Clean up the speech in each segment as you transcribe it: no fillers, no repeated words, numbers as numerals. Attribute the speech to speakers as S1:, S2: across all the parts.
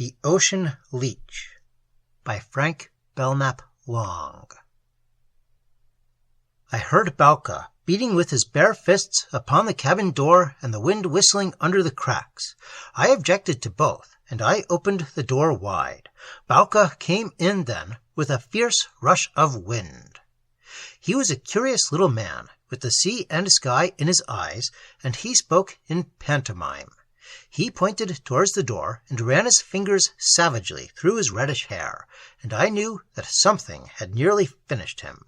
S1: The Ocean Leech by Frank Belknap Long. I heard Boucke beating with his bare fists upon the cabin door and the wind whistling under the cracks. I objected to both, and I opened the door wide. Boucke came in then with a fierce rush of wind. He was a curious little man, with the sea and sky in his eyes, and he spoke in pantomime. He pointed towards the door and ran his fingers savagely through his reddish hair, and I knew that something had nearly finished him.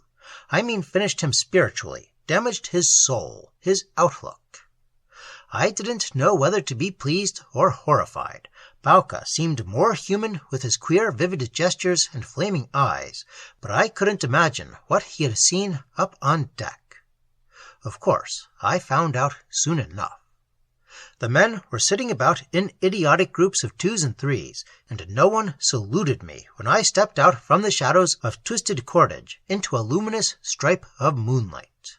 S1: I mean finished him spiritually, damaged his soul, his outlook. I didn't know whether to be pleased or horrified. Boucke seemed more human with his queer, vivid gestures and flaming eyes, but I couldn't imagine what he had seen up on deck. Of course, I found out soon enough. The men were sitting about in idiotic groups of twos and threes, and no one saluted me when I stepped out from the shadows of twisted cordage into a luminous stripe of moonlight.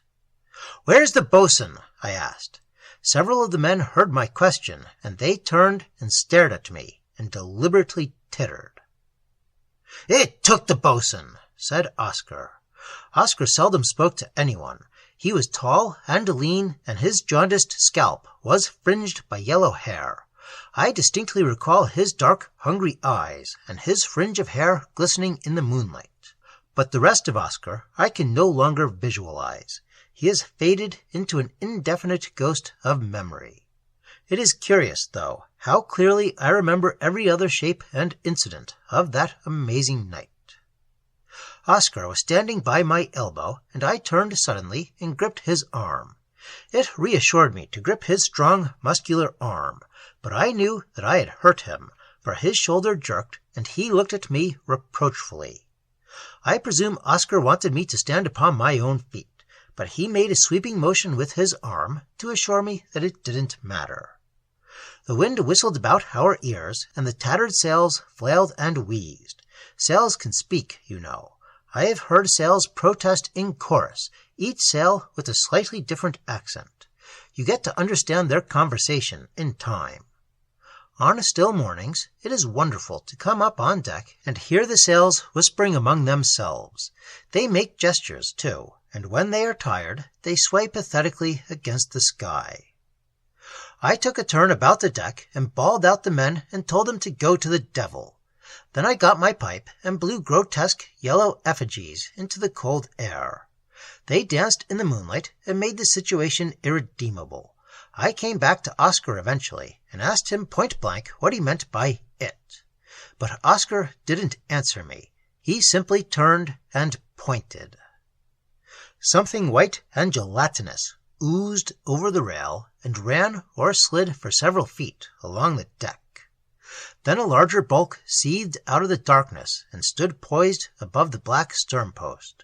S1: "Where's the boatswain?" I asked. Several of the men heard my question, and they turned and stared at me, and deliberately tittered. "It took the boatswain," said Oscar. Oscar seldom spoke to anyone. He was tall and lean, and his jaundiced scalp was fringed by yellow hair. I distinctly recall his dark, hungry eyes, and his fringe of hair glistening in the moonlight. But the rest of Oscar I can no longer visualize. He has faded into an indefinite ghost of memory. It is curious, though, how clearly I remember every other shape and incident of that amazing night. Oscar was standing by my elbow, and I turned suddenly and gripped his arm. It reassured me to grip his strong, muscular arm, but I knew that I had hurt him, for his shoulder jerked, and he looked at me reproachfully. I presume Oscar wanted me to stand upon my own feet, but he made a sweeping motion with his arm to assure me that it didn't matter. The wind whistled about our ears, and the tattered sails flailed and wheezed. Sails can speak, you know. I have heard sails protest in chorus, each sail with a slightly different accent. You get to understand their conversation in time. On still mornings, it is wonderful to come up on deck and hear the sails whispering among themselves. They make gestures, too, and when they are tired, they sway pathetically against the sky. I took a turn about the deck and bawled out the men and told them to go to the devil. Then I got my pipe and blew grotesque yellow effigies into the cold air. They danced in the moonlight and made the situation irredeemable. I came back to Oscar eventually and asked him point-blank what he meant by it. But Oscar didn't answer me. He simply turned and pointed. Something white and gelatinous oozed over the rail and ran or slid for several feet along the deck. Then a larger bulk seethed out of the darkness and stood poised above the black sternpost.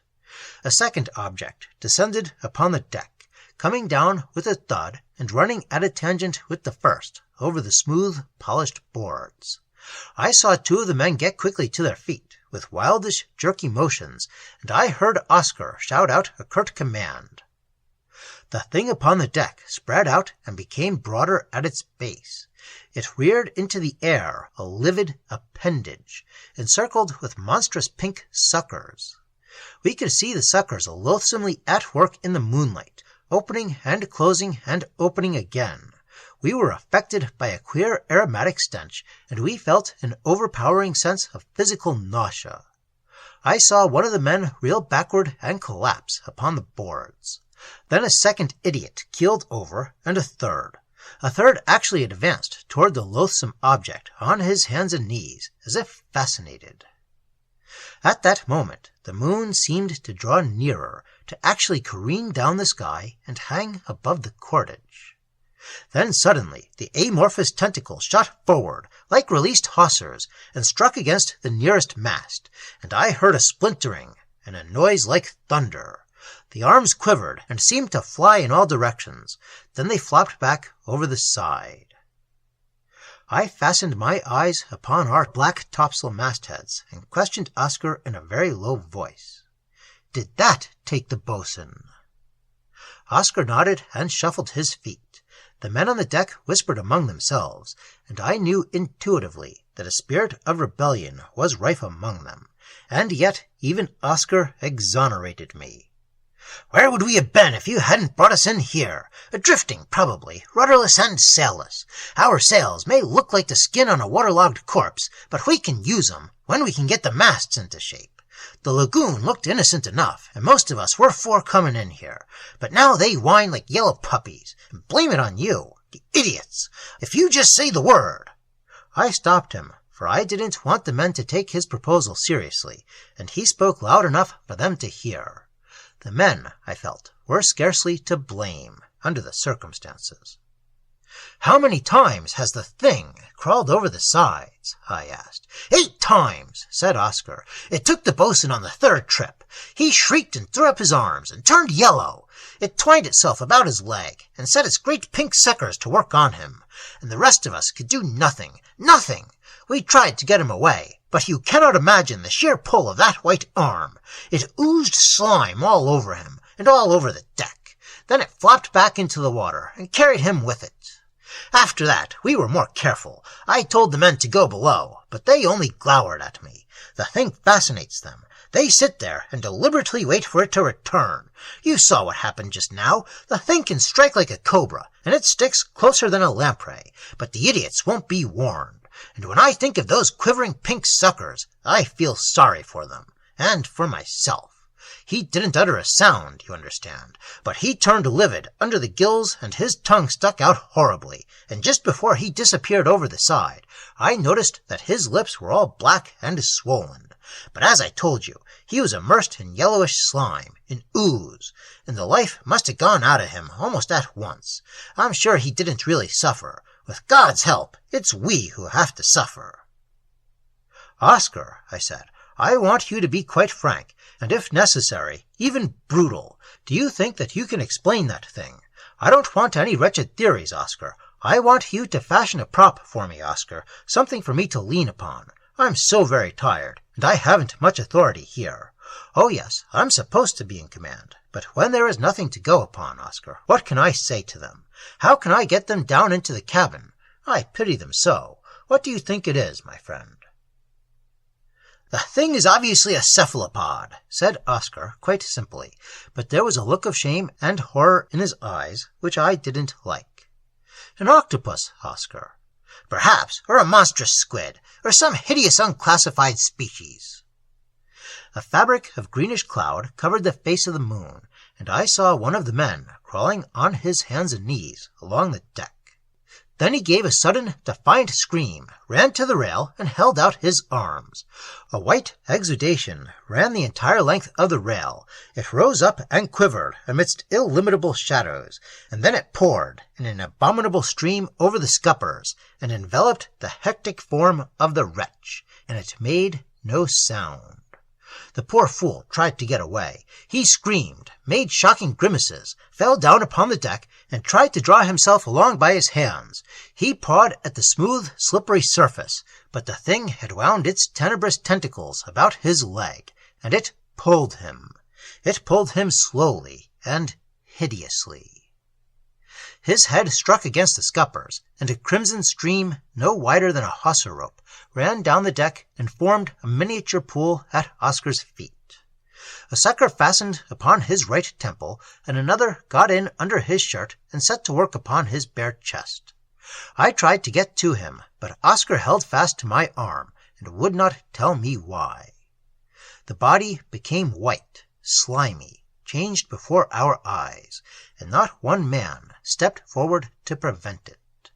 S1: A second object descended upon the deck, coming down with a thud and running at a tangent with the first over the smooth, polished boards. I saw two of the men get quickly to their feet with wildish, jerky motions, and I heard Oscar shout out a curt command. The thing upon the deck spread out and became broader at its base. It reared into the air, a livid appendage, encircled with monstrous pink suckers. We could see the suckers loathsomely at work in the moonlight, opening and closing and opening again. We were affected by a queer aromatic stench, and we felt an overpowering sense of physical nausea. I saw one of the men reel backward and collapse upon the boards. Then a second idiot keeled over, and a third. A third actually advanced toward the loathsome object on his hands and knees, as if fascinated. At that moment, the moon seemed to draw nearer, to actually careen down the sky and hang above the cordage. Then suddenly the amorphous tentacle shot forward, like released hawsers, and struck against the nearest mast, and I heard a splintering and a noise like thunder. The arms quivered and seemed to fly in all directions. Then they flopped back over the side. I fastened my eyes upon our black topsail mastheads and questioned Oscar in a very low voice. "Did that take the boatswain?" Oscar nodded and shuffled his feet. The men on the deck whispered among themselves, and I knew intuitively that a spirit of rebellion was rife among them, and yet even Oscar exonerated me. "Where would we have been if you hadn't brought us in here? Drifting, probably, rudderless and sailless. Our sails may look like the skin on a waterlogged corpse, but we can use 'em when we can get the masts into shape. The lagoon looked innocent enough, and most of us were for coming in here, but now they whine like yellow puppies, and blame it on you, the idiots, if you just say the word." I stopped him, for I didn't want the men to take his proposal seriously, and he spoke loud enough for them to hear. The men, I felt, were scarcely to blame, under the circumstances. "How many times has the thing crawled over the sides?" I asked. "8 times," said Oscar. "It took the boatswain on the 3rd trip. He shrieked and threw up his arms and turned yellow. It twined itself about his leg and set its great pink suckers to work on him, and the rest of us could do nothing. Nothing! We tried to get him away, but you cannot imagine the sheer pull of that white arm. It oozed slime all over him, and all over the deck. Then it flopped back into the water, and carried him with it. After that, we were more careful. I told the men to go below, but they only glowered at me. The thing fascinates them. They sit there and deliberately wait for it to return. You saw what happened just now. The thing can strike like a cobra, and it sticks closer than a lamprey, but the idiots won't be warned. And when I think of those quivering pink suckers, I feel sorry for them, and for myself. He didn't utter a sound, you understand, but he turned livid under the gills and his tongue stuck out horribly, and just before he disappeared over the side, I noticed that his lips were all black and swollen. But as I told you, he was immersed in yellowish slime, in ooze, and the life must have gone out of him almost at once. I'm sure he didn't really suffer. With God's help, it's we who have to suffer." "Oscar," I said, "I want you to be quite frank, and if necessary, even brutal. Do you think that you can explain that thing? I don't want any wretched theories, Oscar. I want you to fashion a prop for me, Oscar, something for me to lean upon. I'm so very tired, and I haven't much authority here. Oh yes, I'm supposed to be in command, but when there is nothing to go upon, Oscar, what can I say to them? How can I get them down into the cabin? I pity them so. What do you think it is, my friend?" "The thing is obviously a cephalopod," said Oscar quite simply, but there was a look of shame and horror in his eyes which I didn't like. "An octopus, Oscar." "Perhaps, or a monstrous squid, or some hideous unclassified species." A fabric of greenish cloud covered the face of the moon, and I saw one of the men crawling on his hands and knees along the deck. Then he gave a sudden, defiant scream, ran to the rail, and held out his arms. A white exudation ran the entire length of the rail. It rose up and quivered amidst illimitable shadows, and then it poured in an abominable stream over the scuppers, and enveloped the hectic form of the wretch, and it made no sound. The poor fool tried to get away. He screamed, made shocking grimaces, fell down upon the deck, and tried to draw himself along by his hands. He pawed at the smooth, slippery surface, but the thing had wound its tenebrous tentacles about his leg, and it pulled him. It pulled him slowly and hideously. His head struck against the scuppers, and a crimson stream, no wider than a hawser rope, ran down the deck and formed a miniature pool at Oscar's feet. A sucker fastened upon his right temple, and another got in under his shirt and set to work upon his bare chest. I tried to get to him, but Oscar held fast to my arm, and would not tell me why. The body became white, slimy, changed before our eyes, and not one man stepped forward to prevent it.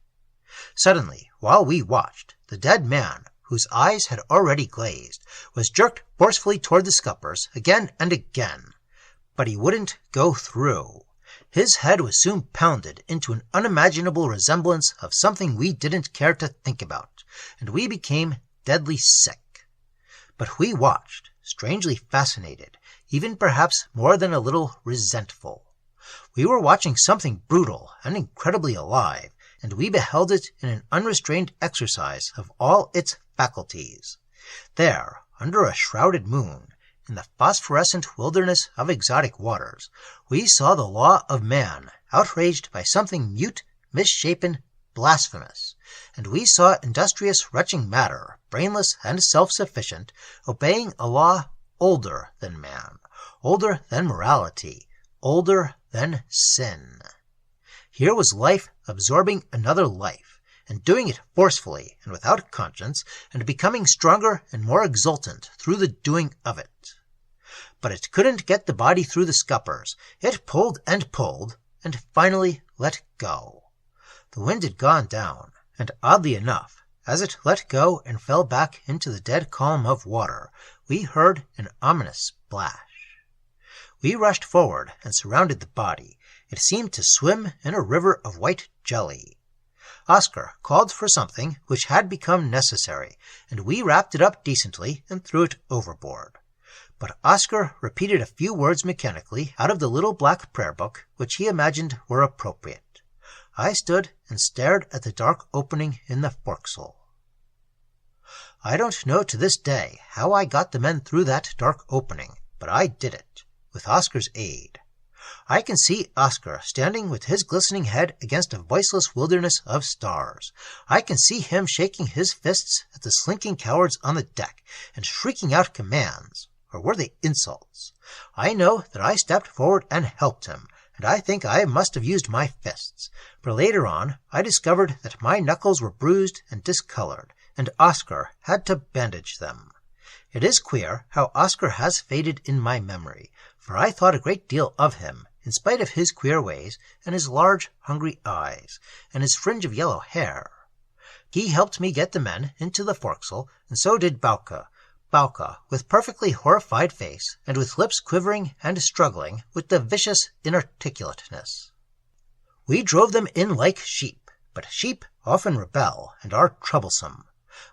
S1: Suddenly, while we watched, the dead man, whose eyes had already glazed, was jerked forcefully toward the scuppers again and again. But he wouldn't go through. His head was soon pounded into an unimaginable resemblance of something we didn't care to think about, and we became deadly sick. But we watched, strangely fascinated, even perhaps more than a little resentful. We were watching something brutal and incredibly alive, and we beheld it in an unrestrained exercise of all its faculties. There, under a shrouded moon, in the phosphorescent wilderness of exotic waters, we saw the law of man outraged by something mute, misshapen, blasphemous. and we saw industrious retching matter, brainless and self-sufficient, obeying a law older than man, older than morality, older than sin. Here was life absorbing another life, and doing it forcefully and without conscience, and becoming stronger and more exultant through the doing of it. But it couldn't get the body through the scuppers. It pulled, and finally let go. The wind had gone down, and oddly enough, as it let go and fell back into the dead calm of water, we heard an ominous splash. We rushed forward and surrounded the body. It seemed to swim in a river of white jelly. Oscar called for something which had become necessary, and we wrapped it up decently and threw it overboard. But Oscar repeated a few words mechanically out of the little black prayer book, which he imagined were appropriate. I stood and stared at the dark opening in the forecastle. I don't know to this day how I got the men through that dark opening, but I did it, with Oscar's aid. I can see Oscar standing with his glistening head against a voiceless wilderness of stars. I can see him shaking his fists at the slinking cowards on the deck and shrieking out commands. Or were they insults? I know that I stepped forward and helped him, and I think I must have used my fists, for later on I discovered that my knuckles were bruised and discolored, and Oscar had to bandage them. It is queer how Oscar has faded in my memory, for I thought a great deal of him, in spite of his queer ways, and his large, hungry eyes, and his fringe of yellow hair. He helped me get the men into the forecastle, and so did Boucke, with perfectly horrified face, and with lips quivering and struggling with the vicious inarticulateness. We drove them in like sheep, but sheep often rebel and are troublesome.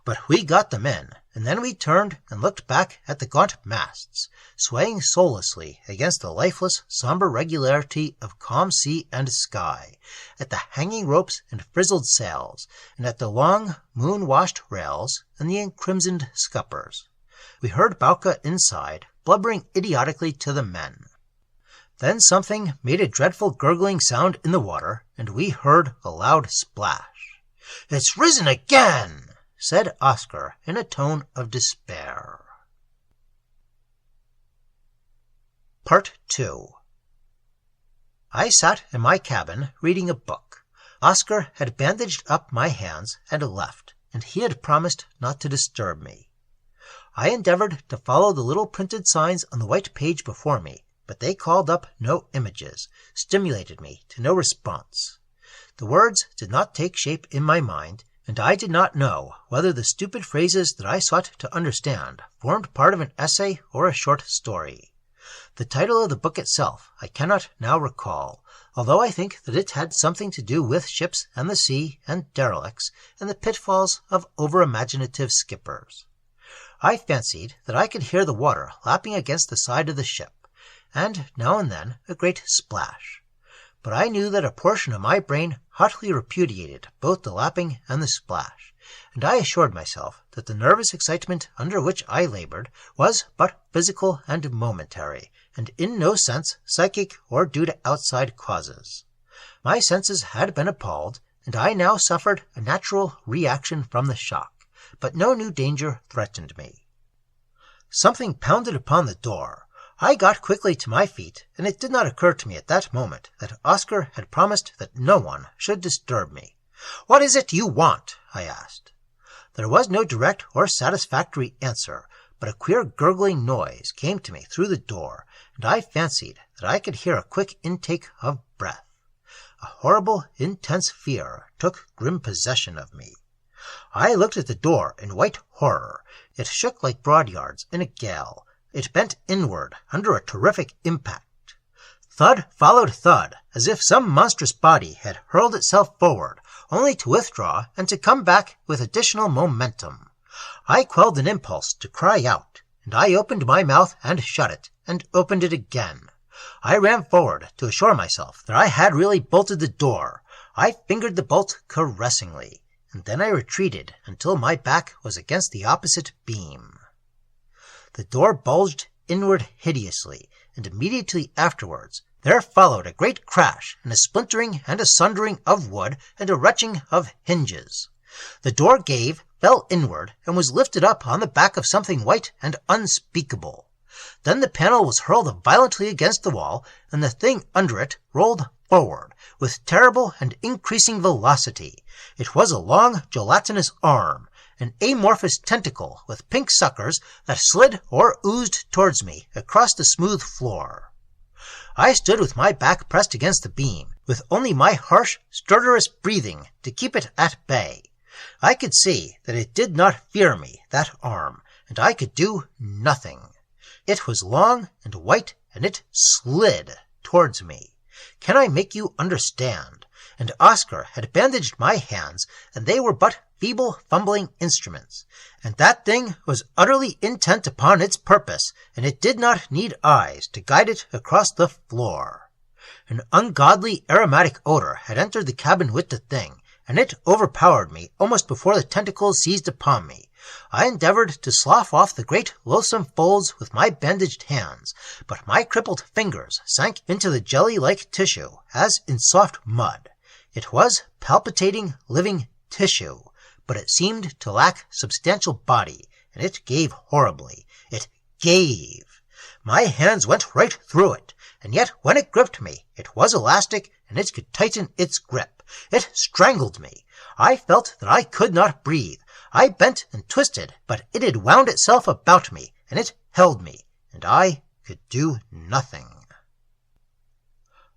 S1: But we got them in, and then we turned and looked back at the gaunt masts, swaying soullessly against the lifeless, somber regularity of calm sea and sky, at the hanging ropes and frizzled sails, and at the long, moon-washed rails and the encrimsoned scuppers. We heard Boucke inside, blubbering idiotically to the men. Then something made a dreadful gurgling sound in the water, and we heard a loud splash. "It's risen again!" said Oscar in a tone of despair. Part 2. I sat in my cabin reading a book. Oscar had bandaged up my hands and left, and he had promised not to disturb me. I endeavored to follow the little printed signs on the white page before me, but they called up no images, stimulated me to no response. The words did not take shape in my mind, and I did not know whether the stupid phrases that I sought to understand formed part of an essay or a short story. The title of the book itself I cannot now recall, although I think that it had something to do with ships and the sea and derelicts and the pitfalls of over-imaginative skippers. I fancied that I could hear the water lapping against the side of the ship, and now and then a great splash. But I knew that a portion of my brain hotly repudiated both the lapping and the splash, and I assured myself that the nervous excitement under which I labored was but physical and momentary, and in no sense psychic or due to outside causes. My senses had been appalled, and I now suffered a natural reaction from the shock, but no new danger threatened me. Something pounded upon the door. I got quickly to my feet, and it did not occur to me at that moment that Oscar had promised that no one should disturb me. "What is it you want?" I asked. There was no direct or satisfactory answer, but a queer gurgling noise came to me through the door, and I fancied that I could hear a quick intake of breath. A horrible, intense fear took grim possession of me. I looked at the door in white horror. It shook like broadyards in a gale. It bent inward under a terrific impact. Thud followed thud, as if some monstrous body had hurled itself forward, only to withdraw and to come back with additional momentum. I quelled an impulse to cry out, and I opened my mouth and shut it, and opened it again. I ran forward to assure myself that I had really bolted the door. I fingered the bolt caressingly, and then I retreated until my back was against the opposite beam. The door bulged inward hideously, and immediately afterwards there followed a great crash, and a splintering and a sundering of wood, and a retching of hinges. The door gave, fell inward, and was lifted up on the back of something white and unspeakable. Then the panel was hurled violently against the wall, and the thing under it rolled forward with terrible and increasing velocity. It was a long, gelatinous arm, an amorphous tentacle with pink suckers that slid or oozed towards me across the smooth floor. I stood with my back pressed against the beam, with only my harsh, stertorous breathing to keep it at bay. I could see that it did not fear me, that arm, and I could do nothing. It was long and white, and it slid towards me. Can I make you understand? And Oscar had bandaged my hands, and they were but feeble, fumbling instruments. And that thing was utterly intent upon its purpose, and it did not need eyes to guide it across the floor. An ungodly aromatic odor had entered the cabin with the thing, and it overpowered me almost before the tentacles seized upon me. I endeavored to slough off the great loathsome folds with my bandaged hands, but my crippled fingers sank into the jelly-like tissue as in soft mud. It was palpitating, living tissue, but it seemed to lack substantial body, and it gave horribly. It gave. My hands went right through it, and yet when it gripped me, it was elastic, and it could tighten its grip. It strangled me. I felt that I could not breathe. I bent and twisted, but it had wound itself about me, and it held me, and I could do nothing.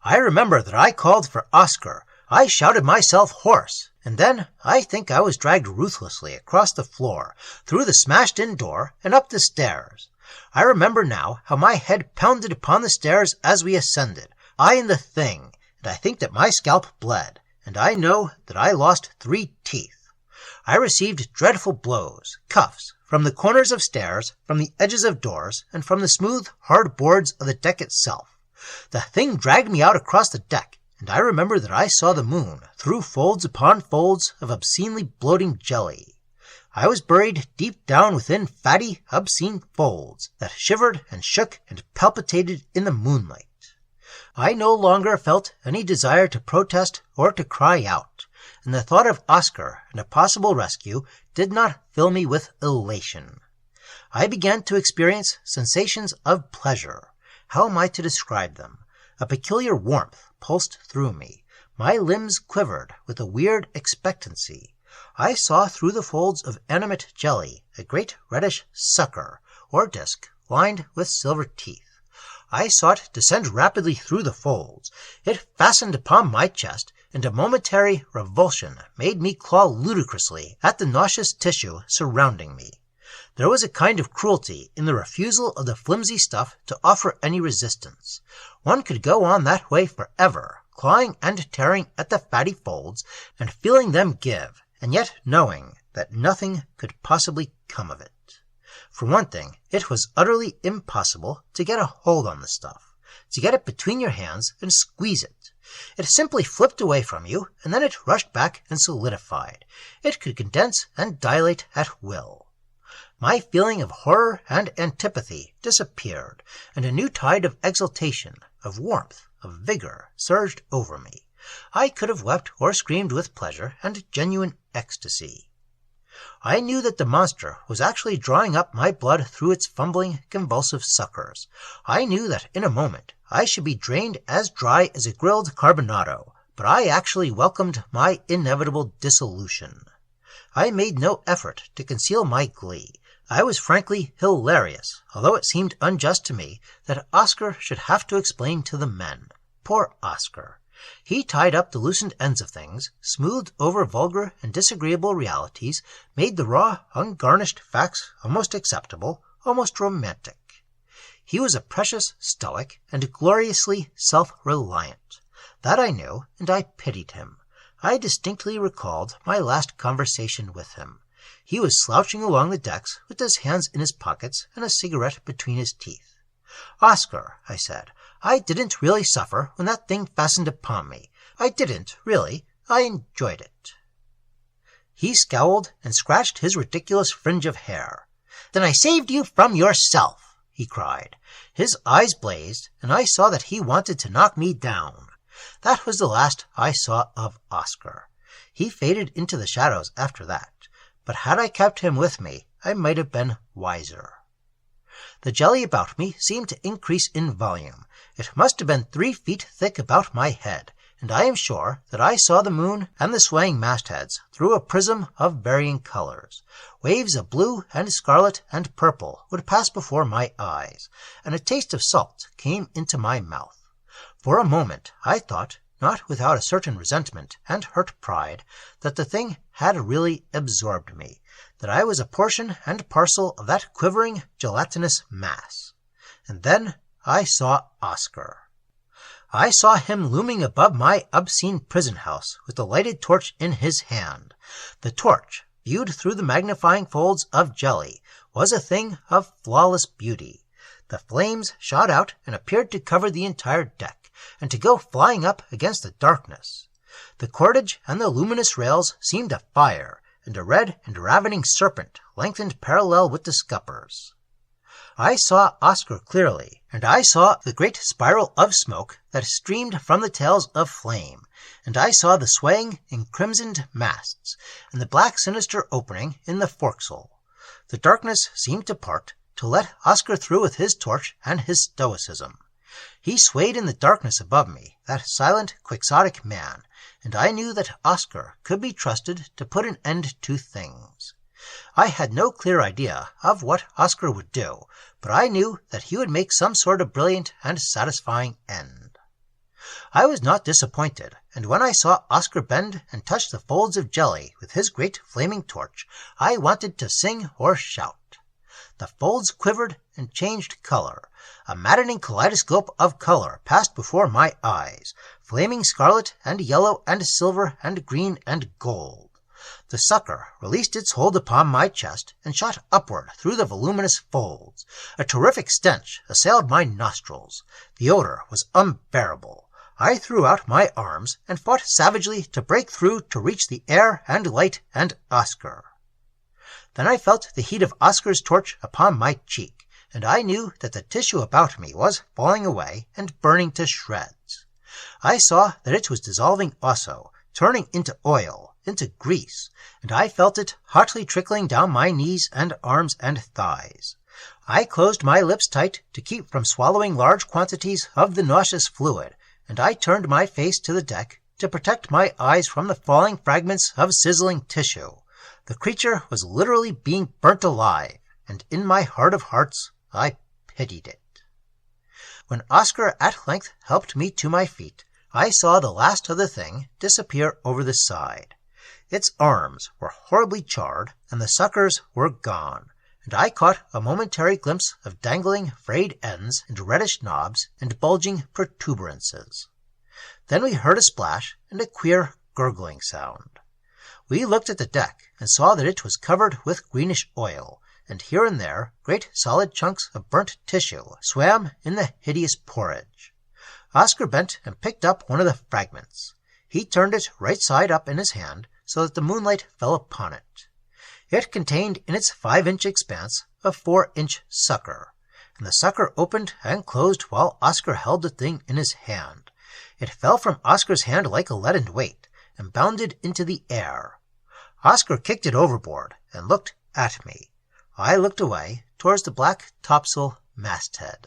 S1: I remember that I called for Oscar. I shouted myself hoarse, and then I think I was dragged ruthlessly across the floor, through the smashed-in door, and up the stairs. I remember now how my head pounded upon the stairs as we ascended, I and the thing, and I think that my scalp bled, and I know that I lost 3 teeth. I received dreadful blows, cuffs, from the corners of stairs, from the edges of doors, and from the smooth, hard boards of the deck itself. The thing dragged me out across the deck, and I remember that I saw the moon through folds upon folds of obscenely bloating jelly. I was buried deep down within fatty, obscene folds that shivered and shook and palpitated in the moonlight. I no longer felt any desire to protest or to cry out, and the thought of Oscar and a possible rescue did not fill me with elation. I began to experience sensations of pleasure. How am I to describe them? A peculiar warmth pulsed through me. My limbs quivered with a weird expectancy. I saw through the folds of animate jelly a great reddish sucker, or disc, lined with silver teeth. I saw it descend rapidly through the folds. It fastened upon my chest, and a momentary revulsion made me claw ludicrously at the nauseous tissue surrounding me. There was a kind of cruelty in the refusal of the flimsy stuff to offer any resistance. One could go on that way forever, clawing and tearing at the fatty folds, and feeling them give, and yet knowing that nothing could possibly come of it. For one thing, it was utterly impossible to get a hold on the stuff, to get it between your hands and squeeze it. It simply flipped away from you, and then it rushed back and solidified. It could condense and dilate at will. My feeling of horror and antipathy disappeared, and a new tide of exultation, of warmth, of vigor surged over me. I could have wept or screamed with pleasure and genuine ecstasy. I knew that the monster was actually drawing up my blood through its fumbling, convulsive suckers. I knew that in a moment I should be drained as dry as a grilled carbonado, but I actually welcomed my inevitable dissolution. I made no effort to conceal my glee. I was frankly hilarious, although it seemed unjust to me that Oscar should have to explain to the men. Poor Oscar. He tied up the loosened ends of things, smoothed over vulgar and disagreeable realities, made the raw, ungarnished facts almost acceptable, almost romantic. He was a precious stoic and gloriously self-reliant. That I knew, and I pitied him. I distinctly recalled my last conversation with him. He was slouching along the decks with his hands in his pockets and a cigarette between his teeth. "Oscar," I said, "I didn't really suffer when that thing fastened upon me. I didn't, really. I enjoyed it." He scowled and scratched his ridiculous fringe of hair. "Then I saved you from yourself," he cried. His eyes blazed, and I saw that he wanted to knock me down. That was the last I saw of Oscar. He faded into the shadows after that, but had I kept him with me, I might have been wiser. The jelly about me seemed to increase in volume. It must have been 3 feet thick about my head, and I am sure that I saw the moon and the swaying mastheads through a prism of varying colors. Waves of blue and scarlet and purple would pass before my eyes, and a taste of salt came into my mouth. For a moment I thought, not without a certain resentment and hurt pride, that the thing had really absorbed me, that I was a portion and parcel of that quivering, gelatinous mass. And then I saw Oscar. I saw him looming above my obscene prison house with the lighted torch in his hand. The torch, viewed through the magnifying folds of jelly, was a thing of flawless beauty. The flames shot out and appeared to cover the entire deck, and to go flying up against the darkness. The cordage and the luminous rails seemed afire, and a red and ravening serpent lengthened parallel with the scuppers. I saw Oscar clearly, and I saw the great spiral of smoke that streamed from the tails of flame, and I saw the swaying, encrimsoned masts, and the black sinister opening in the forecastle. The darkness seemed to part, to let Oscar through with his torch and his stoicism. He swayed in the darkness above me, that silent, quixotic man, and I knew that Oscar could be trusted to put an end to things. I had no clear idea of what Oscar would do, but I knew that he would make some sort of brilliant and satisfying end. I was not disappointed, and when I saw Oscar bend and touch the folds of jelly with his great flaming torch, I wanted to sing or shout. The folds quivered and changed color. A maddening kaleidoscope of color passed before my eyes, flaming scarlet and yellow and silver and green and gold. The sucker released its hold upon my chest and shot upward through the voluminous folds. A terrific stench assailed my nostrils. The odor was unbearable. I threw out my arms and fought savagely to break through to reach the air and light and Oscar. Then I felt the heat of Oscar's torch upon my cheek, and I knew that the tissue about me was falling away and burning to shreds. I saw that it was dissolving also, turning into oil, into grease, and I felt it hotly trickling down my knees and arms and thighs. I closed my lips tight to keep from swallowing large quantities of the nauseous fluid, and I turned my face to the deck to protect my eyes from the falling fragments of sizzling tissue. The creature was literally being burnt alive, and in my heart of hearts I pitied it. When Oscar at length helped me to my feet, I saw the last of the thing disappear over the side. Its arms were horribly charred, and the suckers were gone, and I caught a momentary glimpse of dangling frayed ends and reddish knobs and bulging protuberances. Then we heard a splash and a queer gurgling sound. We looked at the deck and saw that it was covered with greenish oil, and here and there great solid chunks of burnt tissue swam in the hideous porridge. Oscar bent and picked up one of the fragments. He turned it right side up in his hand so that the moonlight fell upon it. It contained in its 5-inch expanse a 4-inch sucker, and the sucker opened and closed while Oscar held the thing in his hand. It fell from Oscar's hand like a leaden weight, and bounded into the air. Oscar kicked it overboard and looked at me. I looked away towards the black topsail masthead.